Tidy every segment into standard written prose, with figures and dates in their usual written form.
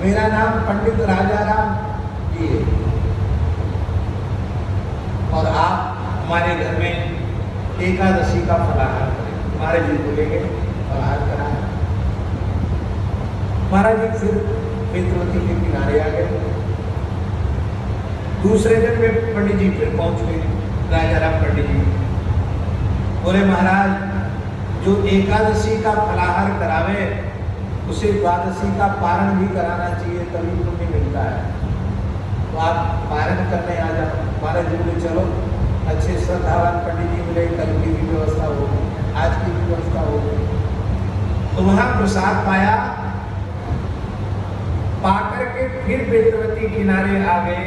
मेरा नाम पंडित राजाराम जी है और आप हमारे घर में एकादशी का फलाहार करें। महाराज जी बोलेंगे फलाहार कराया। महाराज जी फिर वेदवती के किनारे आ गए। दूसरे दिन में पंडित जी फिर पहुंच गए, राजाराम पंडित जी बोले महाराज जो एकादशी का फलाहार करावे उसे द्वादशी का पारण भी कराना चाहिए, तभी पुण्य मिलता है। तो आप पारण करने आ जाओ। महाराज जी बोले चलो, अच्छे श्रद्धावान पंडित जी मिले, कल की भी व्यवस्था हो गई, आज की भी व्यवस्था हो गई। तो वहां प्रसाद पाया, पाकर के फिर वेदवती किनारे आ गए।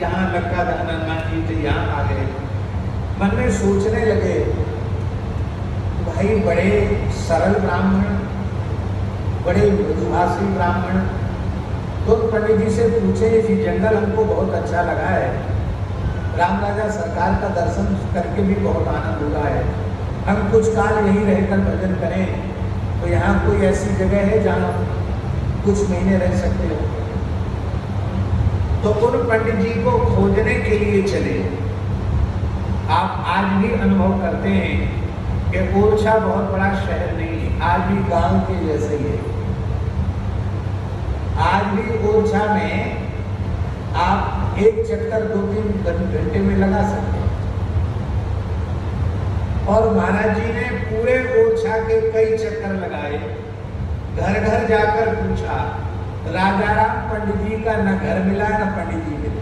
यहाँ लक्का हनुमान जी थे, यहाँ आ गए। मन में सोचने लगे भाई बड़े सरल ब्राह्मण, बड़े मृदुभाषी ब्राह्मण। तो पंडित जी से पूछे जी जंगल हमको बहुत अच्छा लगा है, राम राजा सरकार का दर्शन करके भी बहुत आनंद हुआ है, हम कुछ काल यहीं रहकर भजन करें, तो यहाँ कोई ऐसी जगह है जहाँ कुछ महीने रह सकते हो? तो उन पंडित जी को खोजने के लिए चले। आप आज भी अनुभव करते हैं कि ओरछा बहुत बड़ा शहर नहीं है, आज भी गांव के जैसे ही है। आज भी ओरछा में आप एक चक्कर 2-3 घंटे में लगा सकते हैं। और महाराज जी ने पूरे ओरछा के कई चक्कर लगाए, घर घर जाकर पूछा, राजाराम पंडित जी का न घर मिला न पंडित जी मिले।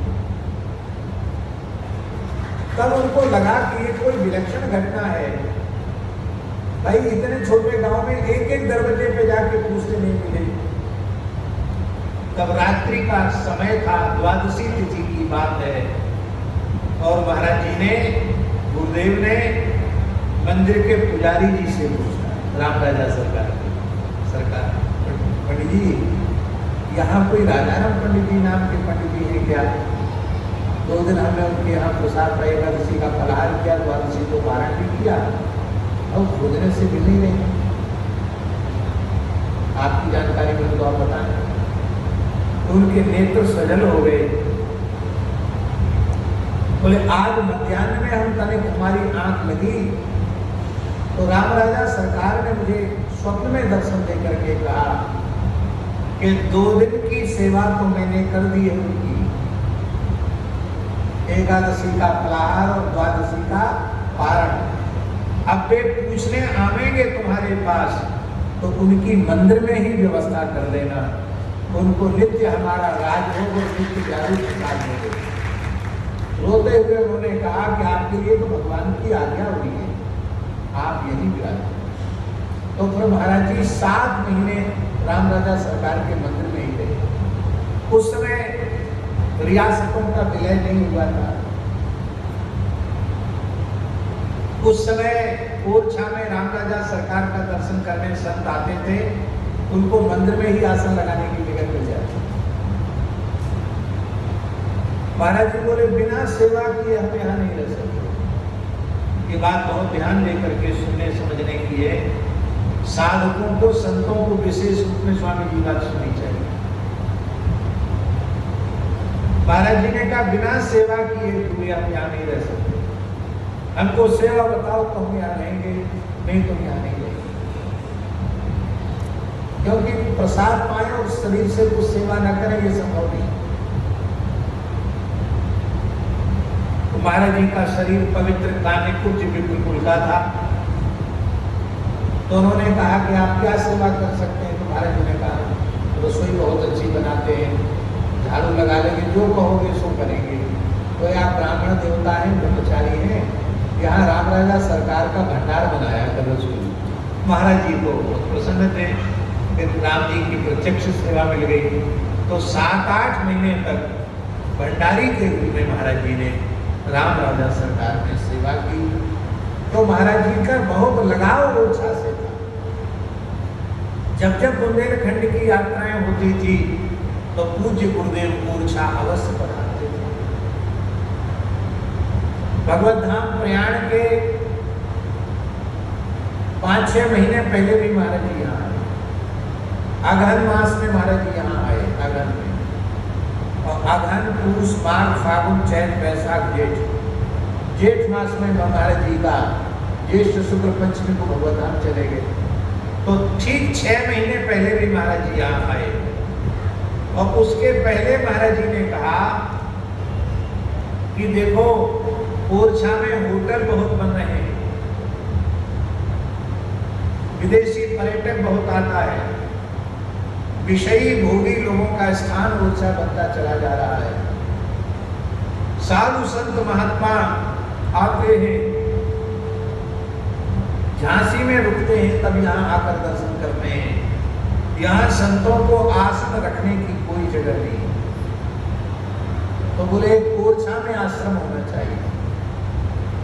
तब उनको लगा कि ये कोई विलक्षण घटना है। भाई इतने छोटे गांव में एक एक दरवाजे पे जाके पूछते नहीं मिले। तब रात्रि का समय था, द्वादशी तिथि की बात है, और महाराज जी ने, गुरुदेव ने मंदिर के पुजारी जी से पूछा, राम राजा सरकार पंडित जी यहाँ कोई राजाराम पंडित जी नाम के पंडित जी है क्या? 2 दिन हमने उनके यहाँ प्रसाद एकादशी का फलाहार किया, द्वादशी को पारण भी किया, और खोजने से मिल नहीं रहे। आपकी जानकारी में तो आप बताएं। उनके नेत्र सजल हो गए। बोले आज मध्याह्न में हम तनिक हमारी आंख लगी तो राम राजा सरकार ने मुझे स्वप्न में दर्शन दे करके कहा कि 2 दिन की सेवा तो मैंने कर दी है उनकी, एकादशी का फलाहार और द्वादशी का पारण। अब वे पूछने आवेंगे तुम्हारे पास तो उनकी मंदिर में ही व्यवस्था कर देना, उनको नित्य हमारा राजभोग और नित्य जारू प्रसाद दे। रोते हुए उन्होंने कहा कि आपके लिए तो भगवान की आज्ञा हुई है, आप यही विराज। तो फिर महाराज जी 7 महीने राम राजा सरकार के मंदिर में ही रहे। उस समय रियासतों का विलय नहीं हुआ था। उस समय ओरछा में राम राजा सरकार का दर्शन करने संत आते थे, उनको मंदिर में ही आसन लगाने की जगह मिल जाती। महाराज जी बोले बिना सेवा किए हम यहाँ नहीं रह सकते। ये बात बहुत ध्यान देकर के सुनने समझने की है। साधकों को, संतों को विशेष रूप में स्वामी जी बात सुननी चाहिए। महाराज जी ने कहा बिना सेवा किए हुए हम यहाँ नहीं रह सकते, हमको सेवा बताओ तो हम यहाँ रहेंगे, नहीं तो यहाँ नहीं रहेंगे। क्योंकि प्रसाद पाए और शरीर से कुछ सेवा न करें ये संभव नहीं। तो महाराज जी का शरीर पवित्र कान्य कुछ बिल्कुल का था। तो उन्होंने कहा कि आप क्या सेवा कर सकते हैं? तो महाराज जी ने कहा रसोई बहुत अच्छी बनाते हैं, झाड़ू लगा लेंगे, जो कहोगे सो करेंगे। तो आप ब्राह्मण देवता हैं, ब्रह्मचारी हैं, यहाँ राम राजा सरकार का भंडार बनाया कर रसोई। महाराज जी को बहुत प्रसन्न थे, फिर राम जी की प्रत्यक्ष सेवा मिल गई। तो 7-8 महीने तक भंडारी के रूप में महाराज जी ने राम राजा सरकार ने सेवा की। तो महाराज जी का बहुत लगाव ओरछा से था। जब जब बुंदेलखंड की यात्राएं होती थी तो पूज्य गुरुदेव ओरछा अवश्य पधारते थे। भगवत धाम प्रयाण के 5-6 महीने पहले भी महाराज जी यहाँ आए। अगहन मास में महाराज जी यहाँ आए, अगहन में अगहन पूस माघ फागुन चैत बैसाख जेठ, जेठ मास में महाराज जी का ज्येष्ठ शुक्ल पंचमी को भगवत धाम चले गए। तो ठीक 6 महीने पहले भी महाराज जी यहाँ आए और उसके पहले महाराज जी ने कहा कि देखो ओरछा में होटल बहुत बन रहे हैं, विदेशी पर्यटक बहुत आता है, विषयी भोगी लोगों का स्थान ओरछा बनता चला जा रहा है, साधु संत महात्मा आते हैं, झांसी में रुकते हैं, तब यहाँ आकर दर्शन करते हैं। यहाँ संतों को आसन रखने की कोई जगह नहीं। तो बोले ओरछा में आश्रम होना चाहिए,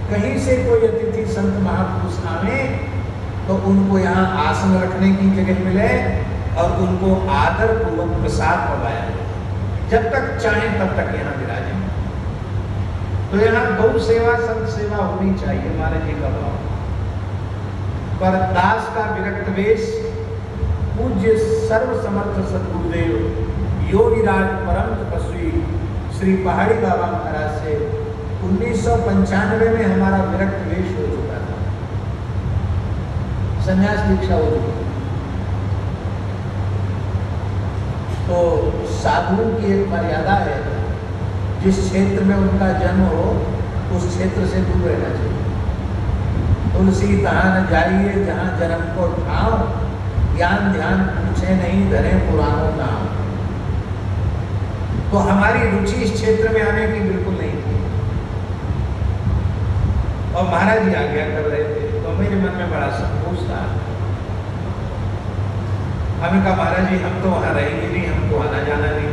कहीं से कोई अतिथि संत महापुरुष आवे तो उनको यहाँ आसन रखने की जगह मिले और उनको आदर पूर्वक प्रसाद पवाया जाए, जब तक चाहे तब तक यहाँ विराजे। तो यहाँ गौ सेवा संत सेवा होनी चाहिए, महाराज जी का भाव। पर दास का विरक्त वेश पूज्य सर्व समर्थ सद्गुरुदेव योगीराज परम तपस्वी श्री पहाड़ी बाबा महाराज से 1995 में हमारा विरक्त वेश हो चुका था, संन्यास दीक्षा हो चुकी। तो साधुओं की एक मर्यादा है, जिस क्षेत्र में उनका जन्म हो उस क्षेत्र से दूर रहना चाहिए। तुलसी तहाँ न जाइए जहाँ जन्म को ठाव, ज्ञान ध्यान पूछे नहीं धरे पुरानों नाम। तो हमारी रुचि इस क्षेत्र में आने की बिल्कुल नहीं थी और महाराज जी आज्ञा कर रहे थे, तो मेरे मन में बड़ा संकोच था। हमें कहा महाराज जी हम तो वहां रहेंगे नहीं, हमको आना जाना नहीं,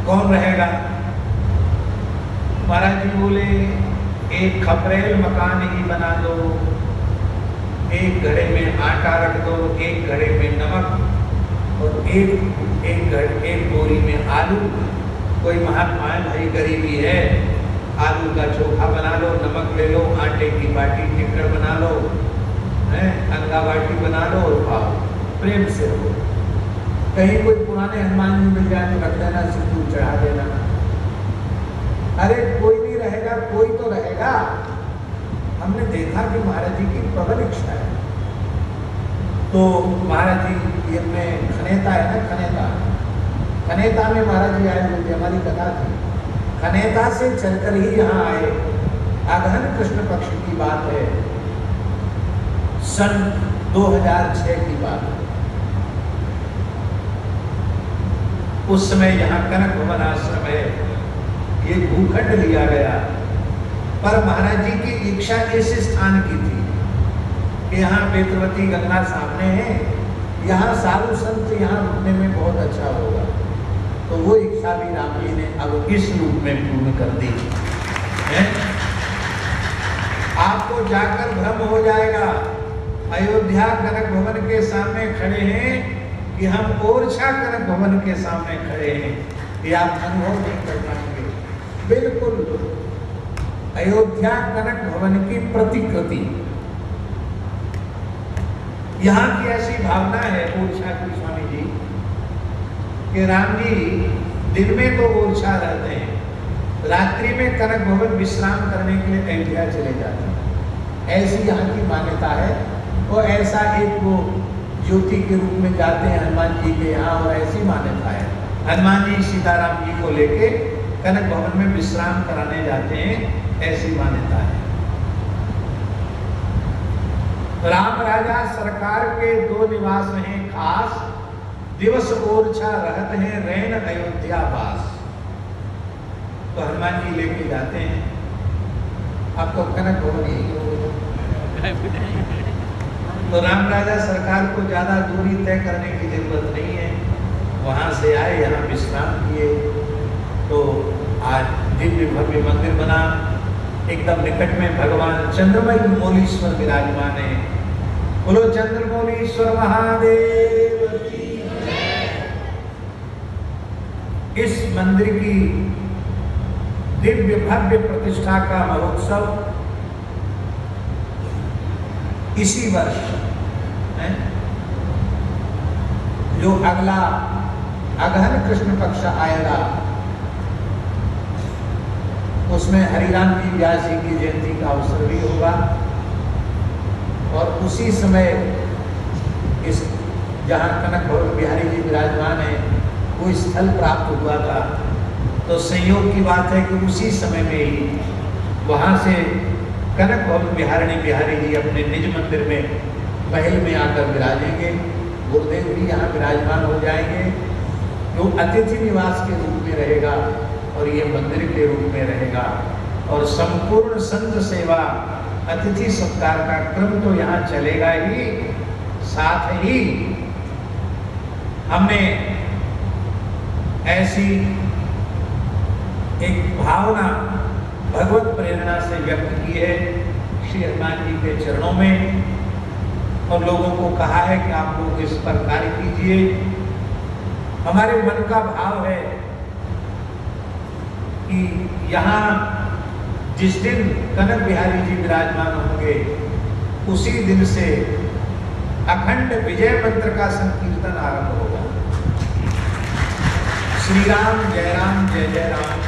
कौन रहेगा? महाराज जी बोले एक खपरेल मकान ही बना दो, एक घड़े में आटा रख दो, एक घड़े में नमक और एक बोरी में आलू। कोई महात्मा है भाई गरीबी है, आलू का चोखा बना लो, नमक ले लो, आटे की बाटी टिकड़ बना लो, अंगा बाटी बना लो और खाओ, प्रेम से हो। कहीं कोई पुराने हनुमान जी मिल जाए तो रख देना, सिंदूर चढ़ा देना। अरे कोई नहीं रहेगा, कोई तो रहेगा। हमने देखा कि महाराज जी की प्रबल इच्छा है। तो महाराज जी ये में खनेता है ना, खनेता में महाराज जी आए हुए थे, हमारी कथा थी। खनेता से चलकर ही यहाँ आए। अगहन कृष्ण पक्ष की बात है, सन 2006 की बात है। उस समय यहाँ कनक भवन आश्रम है, ये भूखंड लिया गया। पर महाराज जी की इच्छा इस स्थान की थी कि यहाँ बेतवती गंगा सामने है, यहाँ साधु संत यहाँ रुकने में बहुत अच्छा होगा। तो वो इच्छा भी राम जी ने अब इस रूप में पूर्ण कर दी है। आपको जाकर भ्रम हो जाएगा, अयोध्या कनक भवन के सामने खड़े हैं कि हम ओरछा कनक भवन के सामने खड़े हैं, ये आप अनुभव नहीं कर पाएंगे। बिल्कुल अयोध्या कनक भवन की प्रतिकृति। यहाँ की ऐसी भावना है ओरछा की स्वामी जी कि राम जी दिन में तो ओरछा रहते हैं, रात्रि में कनक भवन विश्राम करने के लिए अयोध्या चले जाते हैं। ऐसी यहाँ की मान्यता है। और ऐसा एक वो ज्योति के रूप में जाते हैं हनुमान जी के यहाँ, और ऐसी मान्यता है हनुमान जी सीताराम जी को लेके कनक भवन में विश्राम कराने जाते हैं, ऐसी मान्यता है। राम राजा सरकार के 2 निवास हैं खास, दिवस ओरछा रहत हैं रैन अयोध्या वास। तो हनुमान जी लेके जाते हैं। अब तो कनक भवन यही हो। तो राम राजा सरकार को ज्यादा दूरी तय करने की जरूरत नहीं है, वहां से आए, यहाँ विश्राम किए। तो आज दिव्य भव्य मंदिर बना, एकदम निकट में भगवान चंद्रमय मौलीश्वर विराजमान है। बोलो चंद्रमौलीश्वर महादेव की जय। इस मंदिर की दिव्य भव्य प्रतिष्ठा का महोत्सव इसी वर्ष है, जो अगला अगहन कृष्ण पक्ष आएगा, उसमें हरिराम जी व्यास जी की जयंती का अवसर भी होगा। और उसी समय इस जहाँ कनक भवन बिहारी जी विराजमान है वो स्थल प्राप्त हुआ था, तो संयोग की बात है कि उसी समय में ही वहाँ से कनक भवन बिहारी जी अपने निज मंदिर में महल में आकर विराजेंगे। गुरुदेव भी यहाँ विराजमान हो जाएंगे, जो अतिथि निवास के रूप में रहेगा और ये मंदिर के रूप में रहेगा। और संपूर्ण संत सेवा अतिथि सत्कार का क्रम तो यहाँ चलेगा ही, साथ ही हमने ऐसी एक भावना भगवत प्रेरणा से व्यक्त की है श्री हनुमान जी के चरणों में, और लोगों को कहा है कि आप लोग इस पर कार्य कीजिए। हमारे मन का भाव है कि यहाँ जिस दिन कनक बिहारी जी विराजमान होंगे उसी दिन से अखंड विजय मंत्र का संकीर्तन आरंभ होगा। श्री राम जय राम,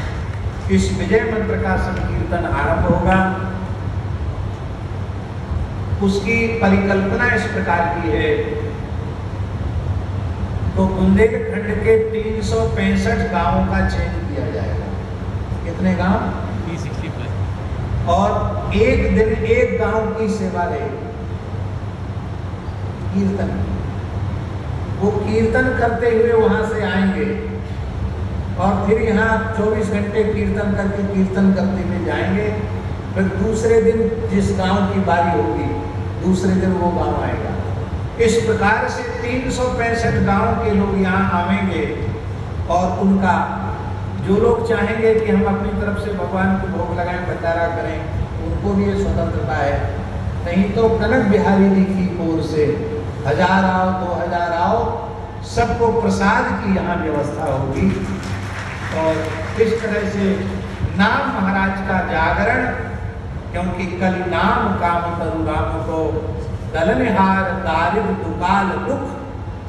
इस विजय मंत्र का संकीर्तन आरंभ होगा। उसकी परिकल्पना इस प्रकार की है, तो बुंदेलखंड के 365 गांवों का चयन किया जाएगा। कितने गांव? 365। और एक दिन एक गांव की सेवा रहेगी कीर्तन। वो कीर्तन करते हुए वहां से आएंगे और फिर यहाँ 24 घंटे कीर्तन करके कीर्तन करते हुए जाएंगे। फिर दूसरे दिन जिस गांव की बारी होगी दूसरे दिन वो गांव आएगा। इस प्रकार से 365 गांव के लोग यहाँ आवेंगे और उनका जो लोग चाहेंगे कि हम अपनी तरफ से भगवान को भोग लगाएं, भंडारा करें, उनको भी ये स्वतंत्रता है। नहीं तो कनक बिहारी जी की ओर से 1000 आओ 2000 आओ, सबको प्रसाद की यहाँ व्यवस्था होगी। और इस तरह से नाम महाराज का जागरण, क्योंकि कल नाम काम तरु राम को दलनहार दारिद्र दुकाल दुख,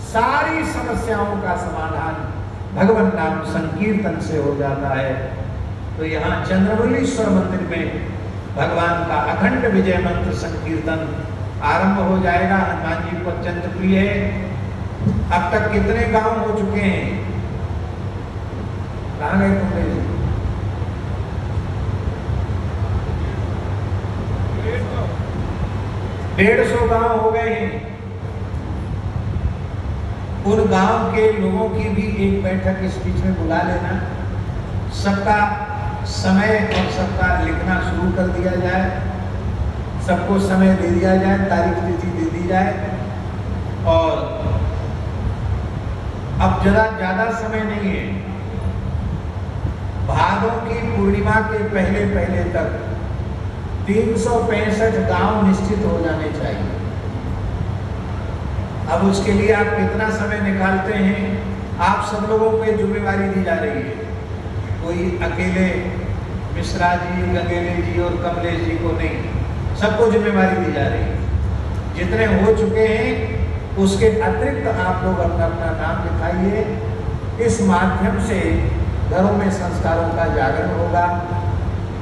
सारी समस्याओं का समाधान भगवान नाम संकीर्तन से हो जाता है। तो यहाँ चंद्रमौलीश्वर मंदिर में भगवान का अखंड विजय मंत्र संकीर्तन आरंभ हो जाएगा। हनुमान जी को अत्यंत प्रिय है। अब तक कितने गांव हो चुके हैं? कहाँ गए तुम? 150 गांव हो गए हैं। उन गांव के लोगों की भी एक बैठक इस बीच में बुला लेना, सबका समय और सबका लिखना शुरू कर दिया जाए, सबको समय दे दिया जाए, तारीख तिथि दे दी जाए। और अब ज्यादा समय नहीं है, भादों की पूर्णिमा के पहले पहले तक 365 गांव निश्चित हो जाने चाहिए। अब उसके लिए आप कितना समय निकालते हैं, आप सब लोगों को जिम्मेवारी दी जा रही है। कोई अकेले मिश्रा जी, गंगेले जी और कमलेश जी को नहीं, सबको जिम्मेवारी दी जा रही है। जितने हो चुके हैं उसके अतिरिक्त आप लोग अपना अपना नाम लिखाइए। इस माध्यम से घरों में संस्कारों का जागरण होगा।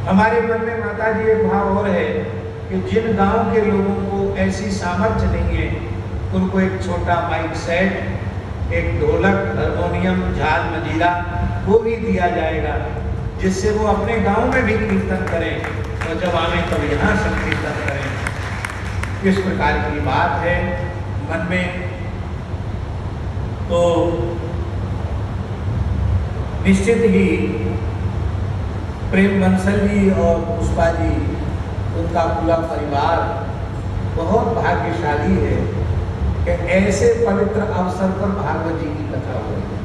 हमारे मन में माता जी एक भाव और है कि जिन गांव के लोगों को ऐसी सामर्थ्य नहीं है, उनको एक छोटा माइक सेट, एक ढोलक, हारमोनियम, झाल, मजीरा वो भी दिया जाएगा, जिससे वो अपने गांव में भी कीर्तन करें और जब आवे तब यहाँ संकीर्तन करें। इस प्रकार की बात है मन में। तो निश्चित ही प्रेम बंसल जी और पुष्पा जी, उनका पूरा परिवार बहुत भाग्यशाली है कि ऐसे पवित्र अवसर पर भागवत जी की कथा हो रही है।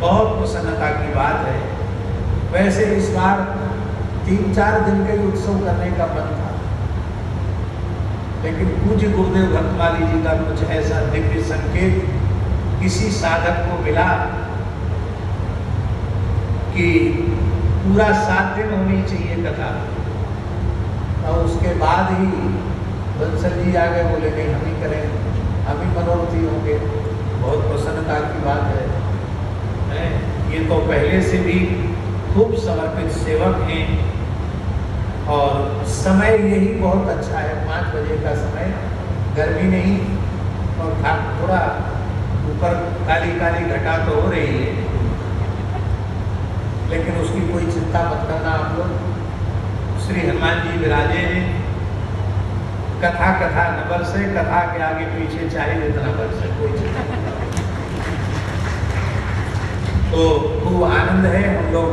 बहुत प्रसन्नता की बात है। वैसे इस बार 3-4 दिन का उत्सव करने का मन था, लेकिन पूज्य गुरुदेव भक्तमाली जी का कुछ ऐसा दिव्य संकेत किसी साधक को मिला कि पूरा 7 दिन होनी चाहिए कथा। और उसके बाद ही बंसल जी आ गए, बोले नहीं हम ही करें, हम ही मनोरथी होंगे। बहुत प्रसन्न तो पहले से भी खूब समर्पित सेवक हैं और समय यही बहुत अच्छा है, 5 बजे का समय, गर्मी नहीं और थोड़ा ऊपर काली काली घटा तो हो रही है, लेकिन उसकी कोई चिंता मत करना आप लोग। श्री हनुमान जी विराजे हैं, कथा कथा न बरसे, कथा के आगे पीछे चाहे जितना बरसे, कोई चिंता नहीं। तो खूब आनंद है, हम लोग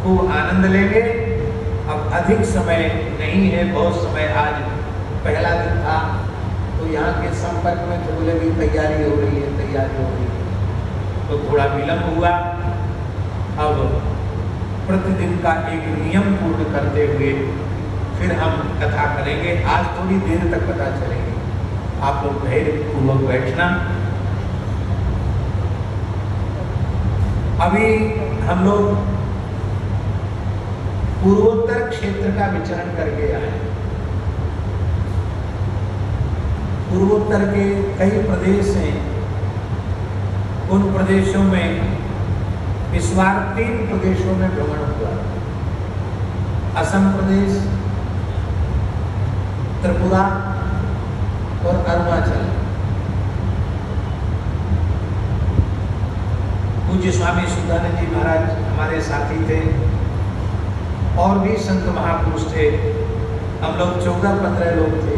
खूब आनंद लेंगे। अब अधिक समय नहीं है, बहुत समय, आज पहला दिन था तो यहाँ के संपर्क में तो बोले भी तैयारी हो रही है, तैयारी हो रही है, तो थोड़ा विलम्ब हुआ। अब प्रतिदिन का एक नियम पूर्ण करते हुए फिर हम कथा करेंगे। आज थोड़ी देर तक पता चलेगी, आप लोग धैर्य पूर्वक बैठना। अभी हम लोग पूर्वोत्तर क्षेत्र का विचरण करके आए। पूर्वोत्तर के कई प्रदेश हैं, उन प्रदेशों में इस बार 3 प्रदेशों में भ्रमण हुआ। असम प्रदेश, त्रिपुरा और अरुणाचल। पूज्य स्वामी सुधानंद जी महाराज हमारे साथी थे और भी संत महापुरुष थे, हम लोग 14-15 लोग थे।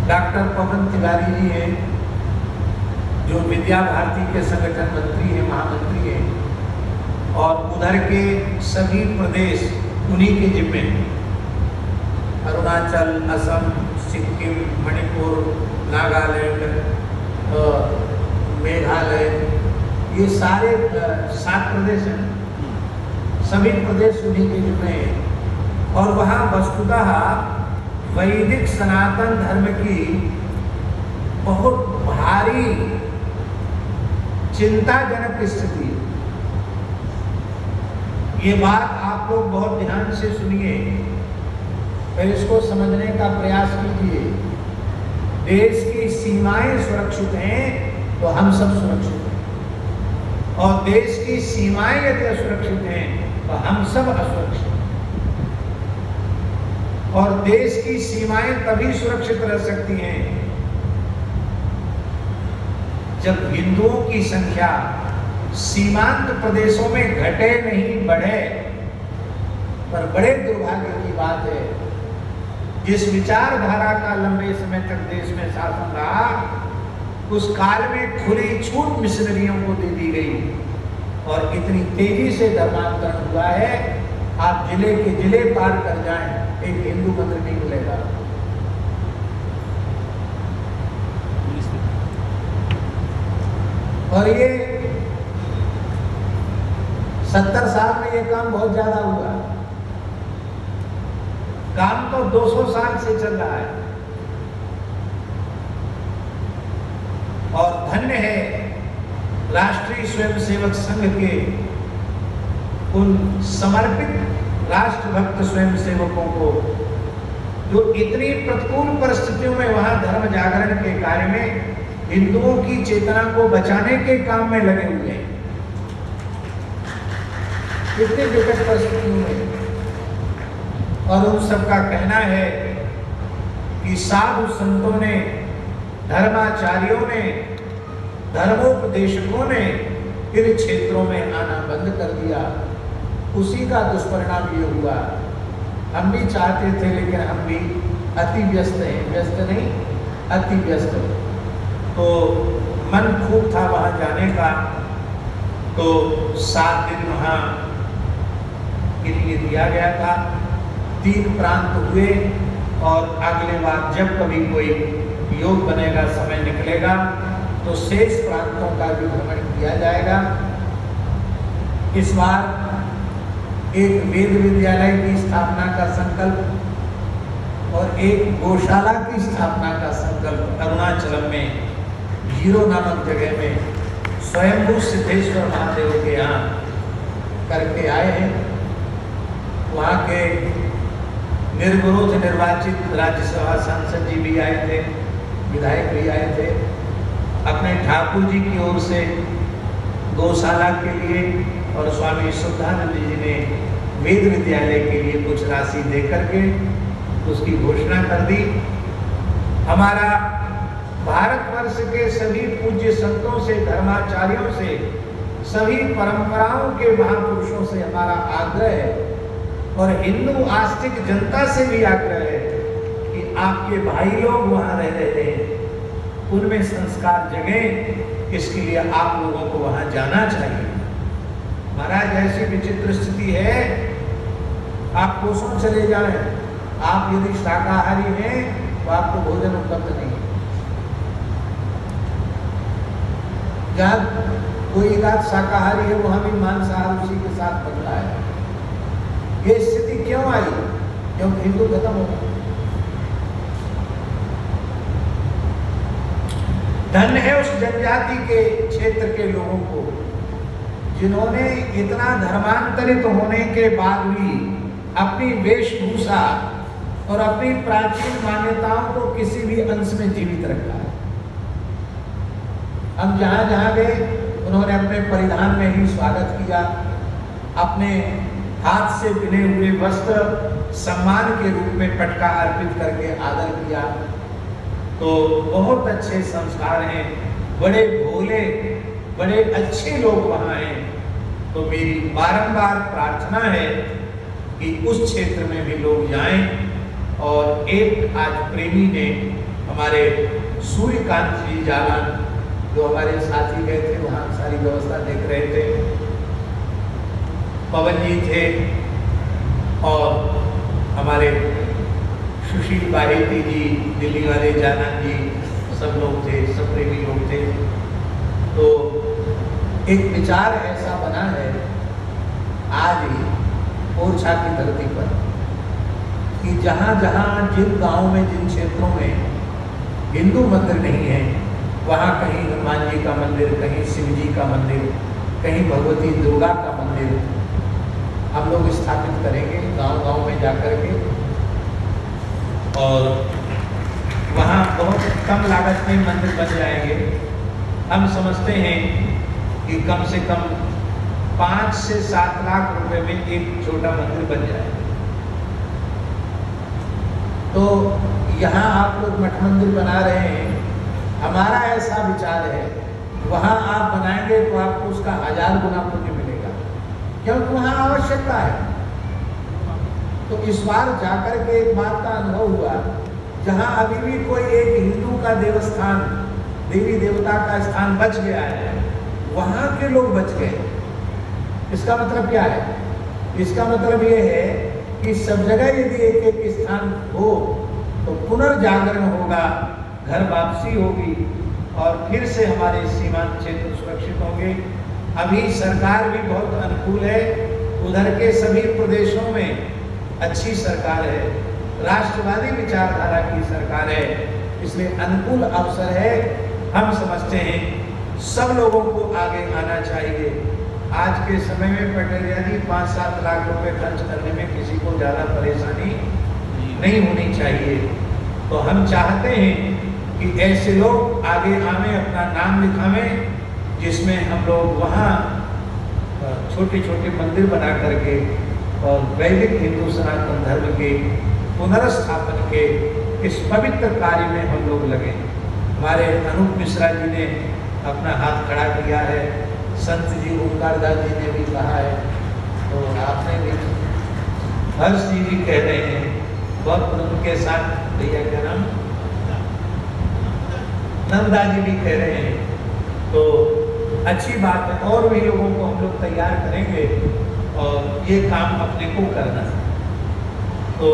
डॉक्टर पवन तिवारी जी हैं जो विद्या भारती के संगठन मंत्री हैं, महामंत्री हैं, और उधर के सभी प्रदेश उन्हीं के जिम्मे, अरुणाचल, असम, सिक्किम, मणिपुर, नागालैंड, मेघालय, ये सारे 7 प्रदेश हैं, सभी प्रदेश उन्हीं के जिम्मे हैं। और वहाँ वस्तुतः वैदिक सनातन धर्म की बहुत भारी चिंताजनक स्थिति। ये बात आप लोग बहुत ध्यान से सुनिए, फिर इसको समझने का प्रयास कीजिए। देश की सीमाएं सुरक्षित हैं तो हम सब सुरक्षित हैं, और देश की सीमाएं यदि असुरक्षित हैं तो हम सब असुरक्षित हैं। और देश की सीमाएं तभी सुरक्षित रह सकती हैं जब हिंदुओं की संख्या सीमांत प्रदेशों में घटे नहीं बढ़े। पर बड़े दुर्भाग्य की बात है, जिस विचारधारा का लंबे समय तक देश में शासन रहा, उस काल में खुली छूट मिशनरियों को दे दी गई और इतनी तेजी से धर्मांतरण हुआ है, आप जिले के जिले पार कर जाएं, एक हिंदू मंदिर नहीं मिलेगा। और ये 70 साल में ये काम बहुत ज्यादा हुआ। काम तो 200 साल से चल रहा है। और धन्य है राष्ट्रीय स्वयंसेवक संघ के उन समर्पित राष्ट्रभक्त स्वयंसेवकों को, जो इतनी प्रतिकूल परिस्थितियों में वहां धर्म जागरण के कार्य में हिंदुओं की चेतना को बचाने के काम में लगे हुए हैं। कितनी विकट परिस्थितियों में। और उन सबका कहना है कि साधु संतों ने, धर्माचार्यों ने, धर्मोपदेशकों ने इन क्षेत्रों में आना बंद कर दिया। उसी का दुष्परिणाम ये हुआ। हम भी चाहते थे, लेकिन हम भी अति व्यस्त हैं, व्यस्त नहीं अति व्यस्त। तो मन खूब था वहाँ जाने का, तो 7 दिन वहाँ के लिए दिया गया था। 3 प्रांत हुए और अगले बार जब कभी कोई योग बनेगा, समय निकलेगा, तो शेष प्रांतों का भी भ्रमण किया जाएगा। इस बार एक वेद विद्यालय की स्थापना का संकल्प और एक गौशाला की स्थापना का संकल्प अरुणाचल में जीरो नामक जगह में स्वयंभू सिद्धेश्वर महादेव के यहाँ करके आए हैं। वहाँ के निर्विरोध निर्वाचित राज्यसभा सांसद जी भी आए थे, विधायक भी आए थे। अपने ठाकुर जी की ओर से गौशाला के लिए और स्वामी शुद्धानंद जी ने वेद विद्यालय के लिए कुछ राशि दे करके उसकी घोषणा कर दी। हमारा भारतवर्ष के सभी पूज्य संतों से, धर्माचार्यों से, सभी परंपराओं के महापुरुषों से हमारा आग्रह है और हिंदू आस्तिक जनता से भी आग्रह है कि आपके भाई लोग वहां रह रहे हैं, उनमें संस्कार जगे, इसके लिए आप लोगों को वहां जाना चाहिए। महाराज ऐसी विचित्र स्थिति है, आप कोसों चले जाएं, आप यदि शाकाहारी हैं तो आपको भोजन उपलब्ध नहीं है। जहाँ कोई इलाज शाकाहारी है वहां भी मांसाहार उसी के साथ बन रहा है। ये स्थिति क्यों आई? क्योंकि हिंदू खत्म हो गए। धन्य है उस जनजाति के क्षेत्र के लोगों को जिन्होंने इतना धर्मांतरित होने के बाद भी अपनी वेशभूषा और अपनी प्राचीन मान्यताओं को किसी भी अंश में जीवित रखा है। हम जहां जहां गए उन्होंने अपने परिधान में ही स्वागत किया, अपने हाथ से बुने हुए वस्त्र सम्मान के रूप में पटका अर्पित करके आदर किया। तो बहुत अच्छे संस्कार हैं, बड़े भोले, बड़े अच्छे लोग वहाँ हैं। तो मेरी बारंबार प्रार्थना है कि उस क्षेत्र में भी लोग जाएं। और एक आज प्रेमी ने, हमारे सूर्यकांत जी जालान जो हमारे साथी गए थे, वहाँ सारी व्यवस्था देख रहे थे, पवन जी थे और हमारे सुशील बाहेती जी, दिल्ली वाले जानान जी, सब लोग थे, सब प्रेमी लोग थे। तो एक विचार ऐसा बना है आज ही ओरछा की धरती पर कि जहाँ जहाँ जिन गांवों में, जिन क्षेत्रों में हिंदू मंदिर नहीं है, वहाँ कहीं हनुमान जी का मंदिर, कहीं शिव जी का मंदिर, कहीं भगवती दुर्गा का मंदिर हम लोग स्थापित करेंगे गांव-गांव में जाकर के। और वहाँ बहुत कम लागत में मंदिर बन जाएंगे। हम समझते हैं कि कम से कम 5 से 7 लाख रुपए में एक छोटा मंदिर बन जाएगा। तो यहाँ आप लोग मठ मंदिर बना रहे हैं, हमारा ऐसा विचार है वहाँ आप बनाएंगे तो आपको उसका 1000 गुना पुण्य मिलेगा, क्योंकि वहाँ आवश्यकता है। तो इस बार जाकर के एक बात का अनुभव हुआ, जहाँ अभी भी कोई एक हिंदू का देवस्थान, देवी देवता का स्थान बच गया है, वहाँ के लोग बच गए। इसका मतलब क्या है? इसका मतलब ये है कि सब जगह यदि एक एक स्थान हो तो पुनर्जागरण होगा, घर वापसी होगी और फिर से हमारे सीमांत क्षेत्र सुरक्षित होंगे। अभी सरकार भी बहुत अनुकूल है, उधर के सभी प्रदेशों में अच्छी सरकार है, राष्ट्रवादी विचारधारा की सरकार है, इसलिए अनुकूल अवसर है। हम समझते हैं सब लोगों को आगे आना चाहिए। आज के समय में पटेलिया जी 5-7 लाख रुपए खर्च करने में किसी को ज़्यादा परेशानी नहीं होनी चाहिए। तो हम चाहते हैं कि ऐसे लोग आगे आवें, अपना नाम लिखावें, जिसमें हम लोग वहाँ छोटे छोटे मंदिर बना करके और वैदिक हिंदू सनातन धर्म के पुनर्स्थापन के इस पवित्र कार्य में हम लोग लगे। हमारे अनूप मिश्रा जी ने अपना हाथ खड़ा किया है, संत जी ओंकार दास जी ने भी कहा है, तो आपने भी, हर्ष जी भी कह रहे हैं, बहुत उनके साथ भैया क्या नाम, नंदा जी भी कह रहे हैं। तो अच्छी बात है, और भी लोगों को हम लोग तैयार करेंगे और ये काम अपने को करना है। तो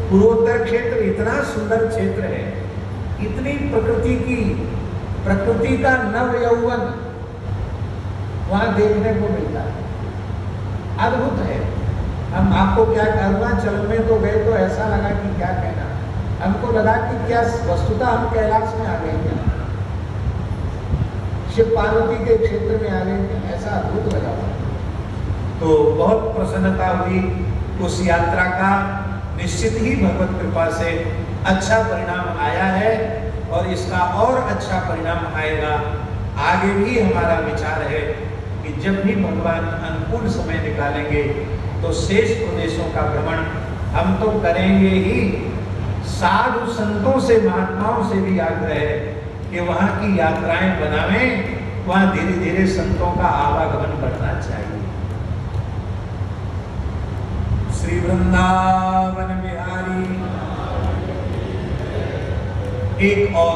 पूर्वोत्तर क्षेत्र इतना सुंदर क्षेत्र है, इतनी प्रकृति का नव यौवन वहाँ देखने को मिलता है, अद्भुत है। हम आपको क्या, अरुणाचल में तो गए तो ऐसा लगा कि क्या कहना, हमको लगा कि क्या वस्तुतः हम कैलाश में आ गए क्या, शिव पार्वती के क्षेत्र में आ गए क्या, ऐसा अद्भुत लगा। तो बहुत प्रसन्नता हुई उस यात्रा का। निश्चित ही भगवत कृपा से अच्छा परिणाम आया है और इसका और अच्छा परिणाम आएगा। आगे भी हमारा विचार है कि जब भी भगवान अनुकूल समय निकालेंगे तो शेष प्रदेशों का भ्रमण हम तो करेंगे ही, साधु संतों से महात्माओं से भी आग्रह है कि वहाँ की यात्राएं बनावें, वहाँ धीरे धीरे संतों का आवागमन बढ़ना चाहिए। श्री वृंदावन बिहारी। एक और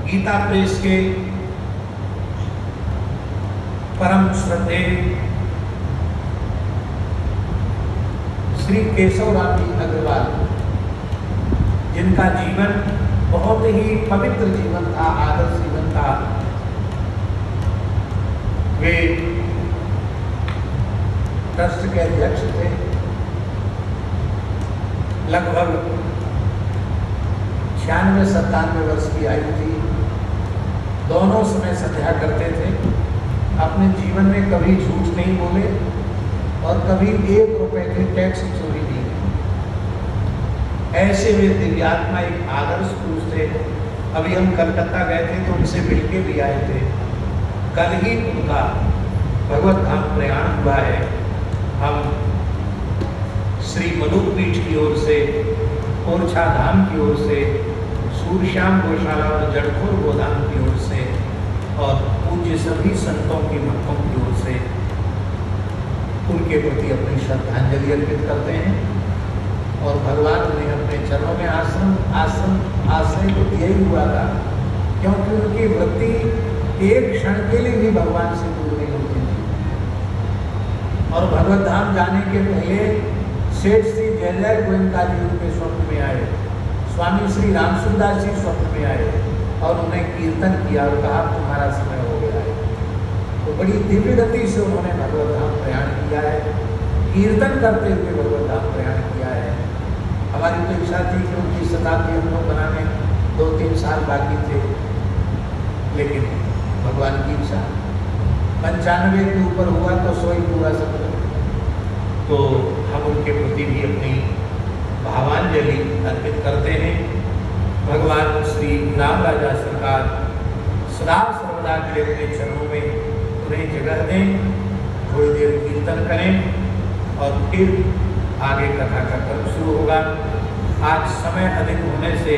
गीता प्रेस के परम श्रद्धेय श्री केशवराम जी अग्रवाल, जिनका जीवन बहुत ही पवित्र जीवन था, आदर्श जीवन था। वे ट्रस्ट के अध्यक्ष थे। लगभग 96-97 वर्ष की आयु थी। दोनों समय संध्या करते थे। अपने जीवन में कभी झूठ नहीं बोले और कभी 1 रुपए के टैक्स चोरी नहीं की। ऐसे वे दिव्यात्मा, एक आदर्श पुरुष थे। अभी हम कलकत्ता गए थे तो उनसे मिलके भी आए थे। कल ही उनका भगवत धाम प्रयाण हुआ है। हम श्री मधुपीठ की ओर से, ओरछा धाम की ओर से, सूरश्याम गौशाला और जड़खोर गोदाम की ओर से और पूज्य सभी संतों की मठों की ओर से उनके प्रति अपनी श्रद्धांजलि अर्पित करते हैं। और भगवान ने अपने चरणों में आश्रय को दिया ही हुआ था, क्योंकि उनकी वृत्ति एक क्षण के लिए भी भगवान से दूर नहीं होती थी। और भगवत धाम जाने के पहले सेठ श्री जय जय गोयनका जी उनके स्वप्न में आए, स्वामी श्री रामसुंदर जी स्वप्न में आए और उन्हें कीर्तन किया और कहा तुम्हारा समय हो गया है। तो बड़ी दिव्य गति से उन्होंने भगवत धाम प्रयाण किया है, कीर्तन करते हुए भगवत धाम प्रयाण किया है। हमारी तो इच्छा थी कि उनकी शताब्दी हम लोग बनाने 2-3 साल बाकी थे, लेकिन भगवान की इच्छा 95 के ऊपर हुआ तो 100 ही पूरा सफल। तो हम उनके प्रति भी अपनी भावांजलि अर्पित करते हैं। भगवान श्री राम राजा सरकार सदा सर्वदा के अपने चरणों में उन्हें जगह दें, थोड़ी देर कीर्तन करें और फिर आगे कथा का क्रम शुरू होगा। आज समय अधिक होने से